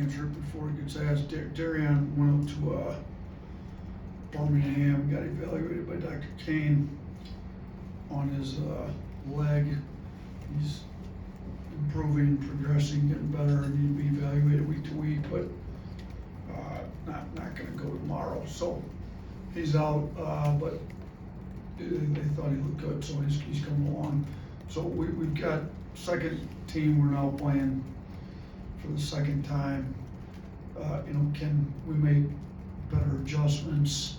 answer it before he gets asked. Darian went up to Birmingham and got evaluated by Dr. Kane on his leg. He's improving, progressing, getting better, and he'd be evaluated week to week, but not going to go tomorrow. So he's out, but they thought he looked good, so he's coming along. So we've got second team we're now playing for the second time. Can we make better adjustments?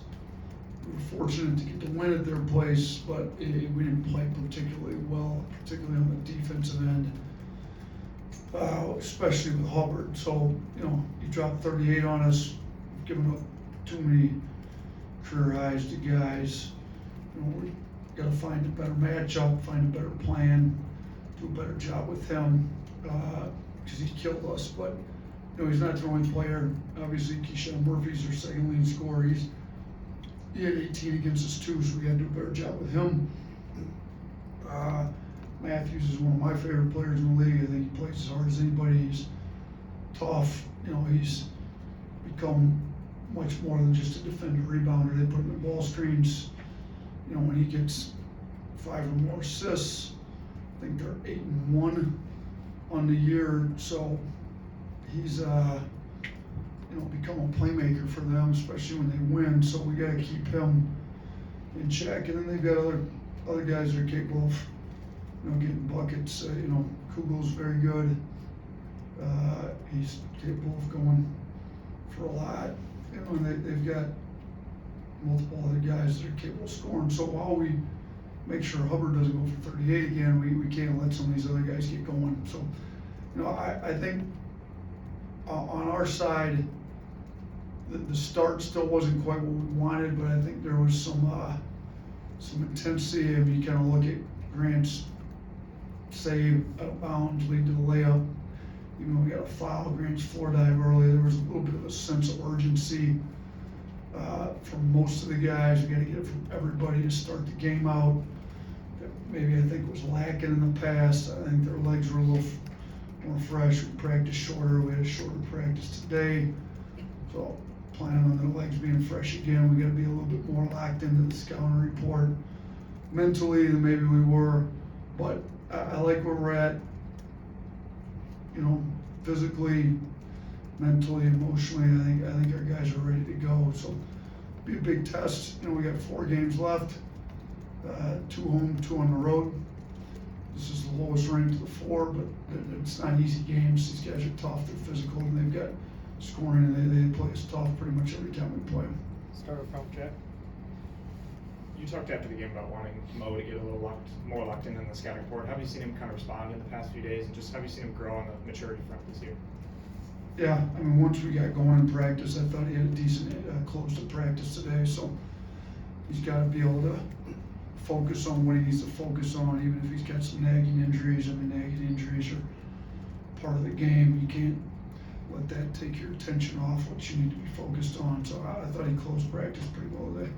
We were fortunate to get the win at their place, but we didn't play particularly well, particularly on the defensive end, especially with Hubbard. So, he dropped 38 on us, giving up too many career highs to guys. We got to find a better matchup, find a better plan, do a better job with him, because he killed us. But, he's not the only player. Obviously, Keyshawn Murphy's our second leading scorer. He had 18 against us too, so we got to do a better job with him. Matthews is one of my favorite players in the league. I think he plays as hard as anybody. He's tough. He's become much more than just a defender rebounder. They put him in ball screens. When he gets 5 or more assists, I think they're 8-1 on the year. So he's become a playmaker for them, especially when they win. So we got to keep him in check. And then they've got other guys that are capable of getting buckets. Kugel's very good. He's capable of going for a lot. And they've got multiple other guys that are capable of scoring. So while we make sure Hubbard doesn't go for 38 again, we can't let some of these other guys get going. So, I think on our side, the start still wasn't quite what we wanted, but I think there was some intensity. If you kind of look at Grant's save out of bounds, lead to the layup, even though we got a foul, Grant's floor dive early, there was a little bit of a sense of urgency from most of the guys. We got to get it from everybody to start the game out. Maybe I think it was lacking in the past. I think their legs were a little more fresh. We practiced shorter. We had a shorter practice today. So planning on their legs being fresh again, we got to be a little bit more locked into the scouting report mentally than maybe we were. But I like where we're at, physically, mentally, emotionally. I think our guys are ready to go. So it'll be a big test. We got 4 games left, 2 home, 2 on the road. This is the lowest ranked of the 4, but it's not easy games. These guys are tough. They're physical, and they've got scoring, and they play us tough pretty much every time we play them. Start with Pump Jack. You talked after the game about wanting Mo to get a little more locked in the scouting report. How have you seen him kind of respond in the past few days, and just how have you seen him grow on the maturity front this year? Yeah, once we got going in practice, I thought he had a decent close to practice today, so he's got to be able to focus on what he needs to focus on, even if he's got some nagging injuries. Nagging injuries are part of the game. You can't let that take your attention off what you need to be focused on. So I thought he closed practice pretty well today.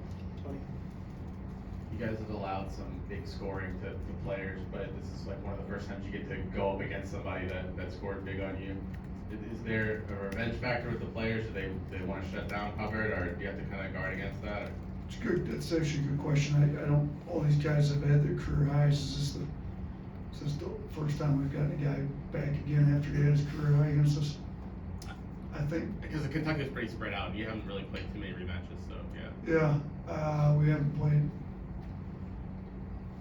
You guys have allowed some big scoring to players, but this is like one of the first times you get to go up against somebody that scored big on you. Is there a revenge factor with the players? Do they want to shut down Hubbard, or do you have to kind of guard against that? It's good. That's actually a good question. I don't. All these guys have had their career highs. Is this the first time we've gotten a guy back again after he had his career high against us? I think because the Kentucky is pretty spread out. You haven't really played too many rematches, so yeah. Yeah, we haven't played.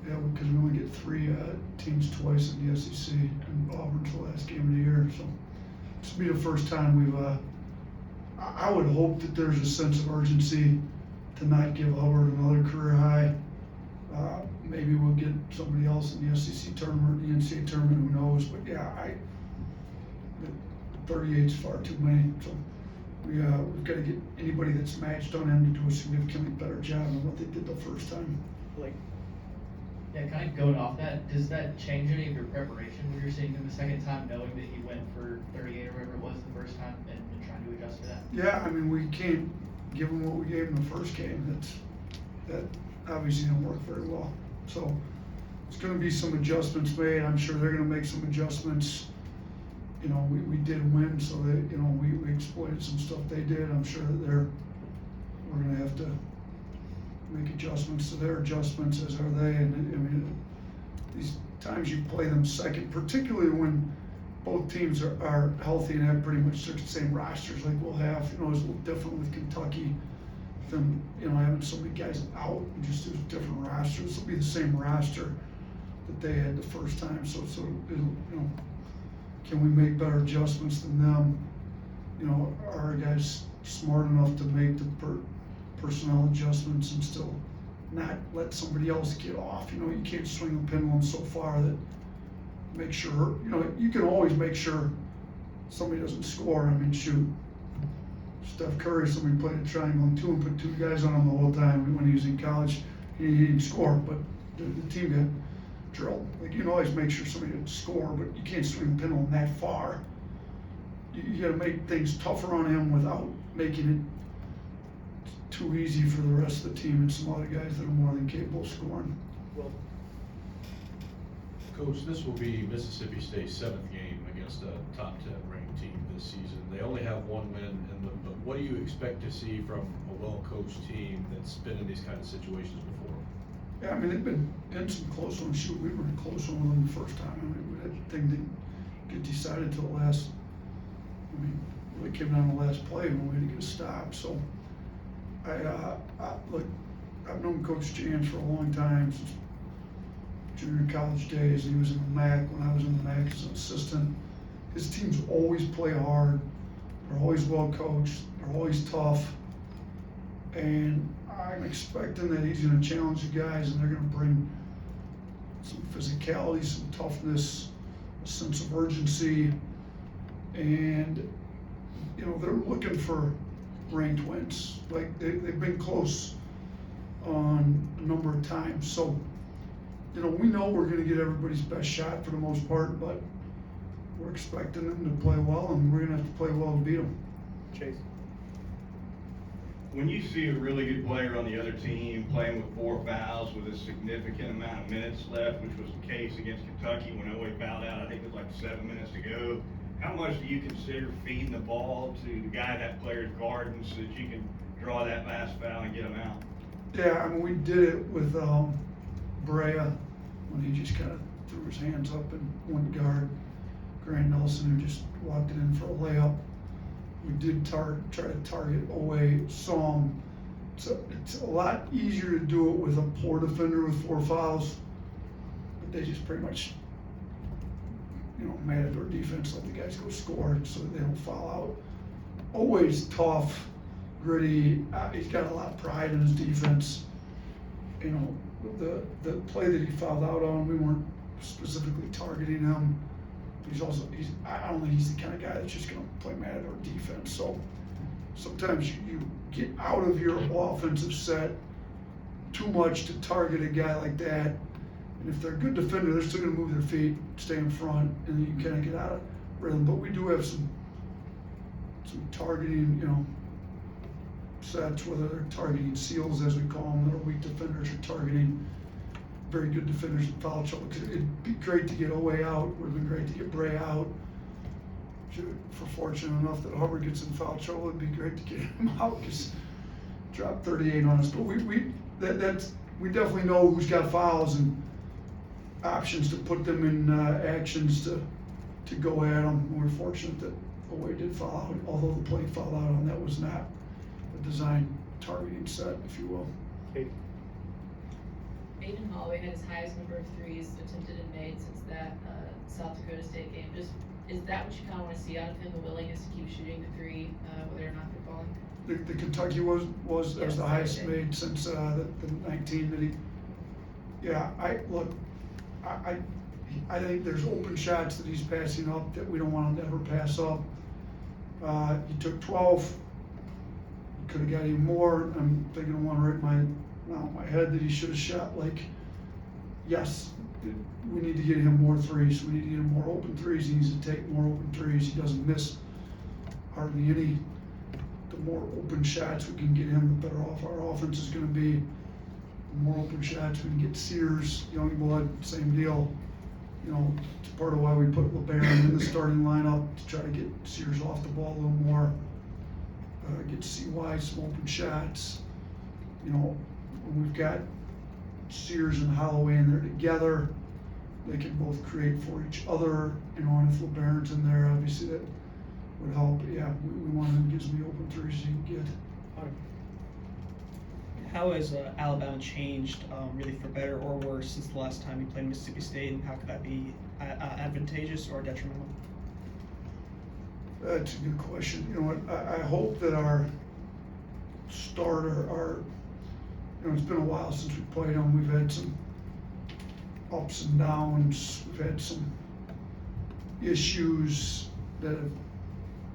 Yeah, because we only get 3 teams twice in the SEC, and Auburn's the last game of the year. So this will be the first time we've. I would hope that there's a sense of urgency to not give Hubbard another career high. Maybe we'll get somebody else in the SEC tournament, the NCAA tournament, who knows? But yeah, 38 is far too many. So we've got to get anybody that's matched on him to do a significantly better job than what they did the first time. Yeah, kind of going off that, does that change any of your preparation when you're seeing him the second time, knowing that he went for 38 or whatever it was the first time, and trying to adjust to that? Yeah, we can't give him what we gave him the first game. That obviously didn't work very well. So it's going to be some adjustments made. I'm sure they're going to make some adjustments. We did win, so that we exploited some stuff they did. I'm sure that we're gonna have to make adjustments to their adjustments, as are they. And I mean, these times you play them second, particularly when both teams are healthy and have pretty much the same rosters like we'll have. You know, it's a little different with Kentucky than, you know, having so many guys out, and just there's different rosters. This will be the same roster that they had the first time, so it'll, you know, can we make better adjustments than them? You know, are our guys smart enough to make the personnel adjustments and still not let somebody else get off? You know, you can't swing the pendulum so far that make sure, you know, you can always make sure somebody doesn't score. I mean, shoot, Steph Curry, somebody played a triangle and two and put two guys on him the whole time when he was in college. He didn't score, but the team got drilled. Like, you can always make sure somebody didn't score, but you can't swing the pendulum that far. You got to make things tougher on him without making it too easy for the rest of the team and some other guys that are more than capable of scoring. Well, Coach, this will be Mississippi State's 7th game against a top 10 ranked team this season. They only have one win in them, but what do you expect to see from a well-coached team that's been in these kind of situations before? Yeah, I mean, they've been in some close ones. Shoot, we were in a close one with them the first time. I mean, that thing didn't get decided till the last, I mean, really came down to the last play when we had to get a stop. So, look, I've known Coach Jans for a long time, since junior college days. He was in the MAC when I was in the MAC as an assistant. His teams always play hard. They're always well coached. They're always tough. And I'm expecting that he's going to challenge the guys, and they're going to bring some physicality, some toughness, a sense of urgency, and, you know, they're looking for ranked wins. Like, they've been close on a number of times. So, you know, we know we're going to get everybody's best shot for the most part, but we're expecting them to play well, and we're going to have to play well to beat them. Chase. When you see a really good player on the other team playing with 4 fouls with a significant amount of minutes left, which was the case against Kentucky when Owe fouled out, I think it was like 7 minutes to go, how much do you consider feeding the ball to the guy that player's guarding so that you can draw that fast foul and get him out? Yeah, I mean, we did it with Brea when he just kind of threw his hands up and went guard Grant Nelson, who just walked it in for a layup. We did try to target away Song. So it's a lot easier to do it with a poor defender with 4 fouls, but they just pretty much, you know, mad at their defense, let the guys go score so that they don't foul out. Always tough, gritty. He's got a lot of pride in his defense. You know, the play that he fouled out on, we weren't specifically targeting him. I don't think he's the kind of guy that's just going to play mad at our defense. So sometimes you get out of your offensive set too much to target a guy like that. And if they're a good defender, they're still going to move their feet, stay in front, and then you kind of get out of rhythm. But we do have some targeting, you know, sets, whether they're targeting seals, as we call them, that are weak defenders, or targeting very good defenders in foul trouble. It'd be great to get Owe out. It would have been great to get Brea out. If we're fortunate enough that Hubbard gets in foul trouble, it'd be great to get him out, because dropped 38 on us. But we definitely know who's got fouls and options to put them in actions to go at them. We're fortunate that Owe did foul out, although the play foul out on that was not a design targeting set, if you will. Kate. Aiden Holloway had his highest number of threes attempted and made since that South Dakota State game. Is that what you kind of want to see out of him, the willingness to keep shooting the three, whether or not they're falling? The Kentucky was Yes, the highest okay. made since the 19 that he. Yeah, I think there's open shots that he's passing up that we don't want him to ever pass up. He took 12. He could have got even more. I'm thinking of one right in my head that he should have shot. Like, yes, we need to get him more threes. We need to get him more open threes. He needs to take more open threes. He doesn't miss hardly any. The more open shots we can get him, the better off our offense is going to be. The more open shots we can get Sears, Youngblood, same deal. you know, it's part of why we put LeBaron in the starting lineup to try to get Sears off the ball a little more. Get to see why some open shots. You know, when we've got Sears and Holloway in there together, they can both create for each other. You know, and if LeBaron's in there, obviously that would help. But yeah, we want him to get as many open threes as he can get. How has Alabama changed, really for better or worse, since the last time you played Mississippi State, and how could that be advantageous or detrimental? That's a good question. You know what? I hope that our starter, you know, it's been a while since we played them. We've had some ups and downs. We've had some issues that have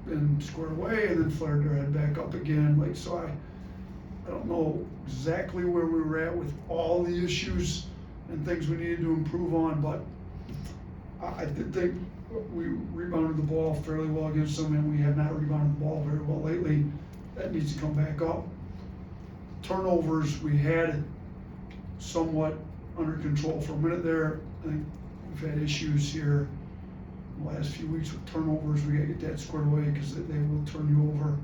been squared away and then flared their head back up again. Like, so I don't know exactly where we were at with all the issues and things we needed to improve on, but I did think we rebounded the ball fairly well against them, and we have not rebounded the ball very well lately. That needs to come back up. Turnovers, we had somewhat under control for a minute there. I think we've had issues here in the last few weeks with turnovers. We gotta get that squared away because they will turn you over.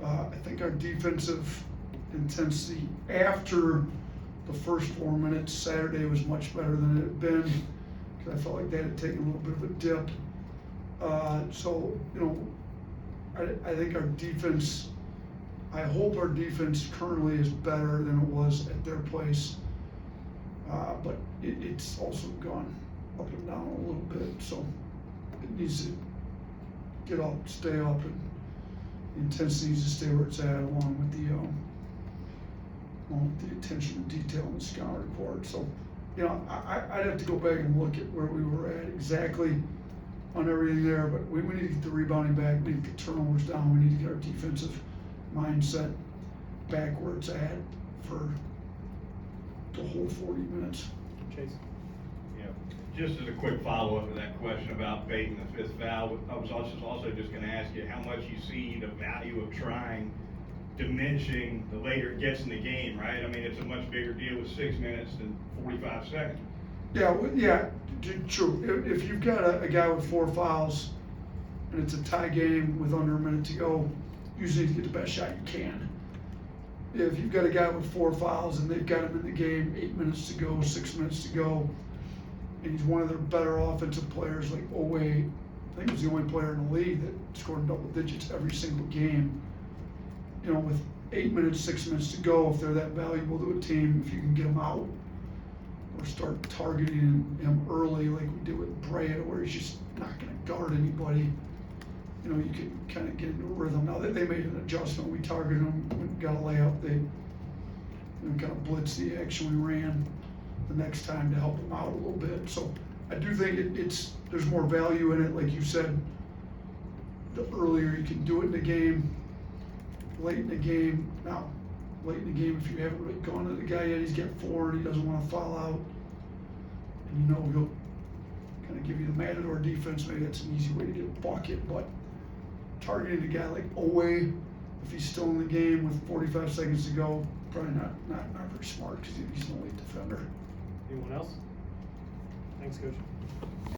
I think our defensive intensity after the first 4 minutes Saturday was much better than it had been, because I felt like that had taken a little bit of a dip. So, you know, I think our defense, I hope our defense currently is better than it was at their place. But it's also gone up and down a little bit, so it needs to get up, stay up, and the intensity needs to stay where it's at, along with the attention to detail in the scout report. So, you know, I'd have to go back and look at where we were at exactly on everything there, but we need to get the rebounding back, we need to get turnovers down, we need to get our defensive mindset back where it's at for the whole 40 minutes. Chase? Yeah, just as a quick follow-up to that question about baiting the fifth foul, I was also just gonna ask you how much you see the value of trying diminishing the later it gets in the game, right? I mean, it's a much bigger deal with 6 minutes than 45 seconds. Yeah, true. If you've got a guy with 4 fouls and it's a tie game with under a minute to go, you usually need to get the best shot you can. If you've got a guy with 4 fouls and they've got him in the game 8 minutes to go, 6 minutes to go, and he's one of their better offensive players, like Owe, I think he's the only player in the league that scored double digits every single game. You know, with 8 minutes, 6 minutes to go, if they're that valuable to a team, if you can get them out or start targeting him early, like we did with Brea, where he's just not going to guard anybody, you know, you can kind of get into a rhythm. Now they made an adjustment. We targeted him, got a layup. They, you know, kind of blitzed the action we ran the next time to help him out a little bit. So I do think there's more value in it, like you said. The earlier you can do it in the game, late in the game. Now, late in the game, if you haven't really gone to the guy yet, he's got 4 and he doesn't want to foul out, and you know he'll kind of give you the matador defense. Maybe that's an easy way to get a bucket, but targeting a guy like Owe, if he's still in the game with 45 seconds to go, probably not very smart, because he's an elite defender. Anyone else? Thanks, Coach.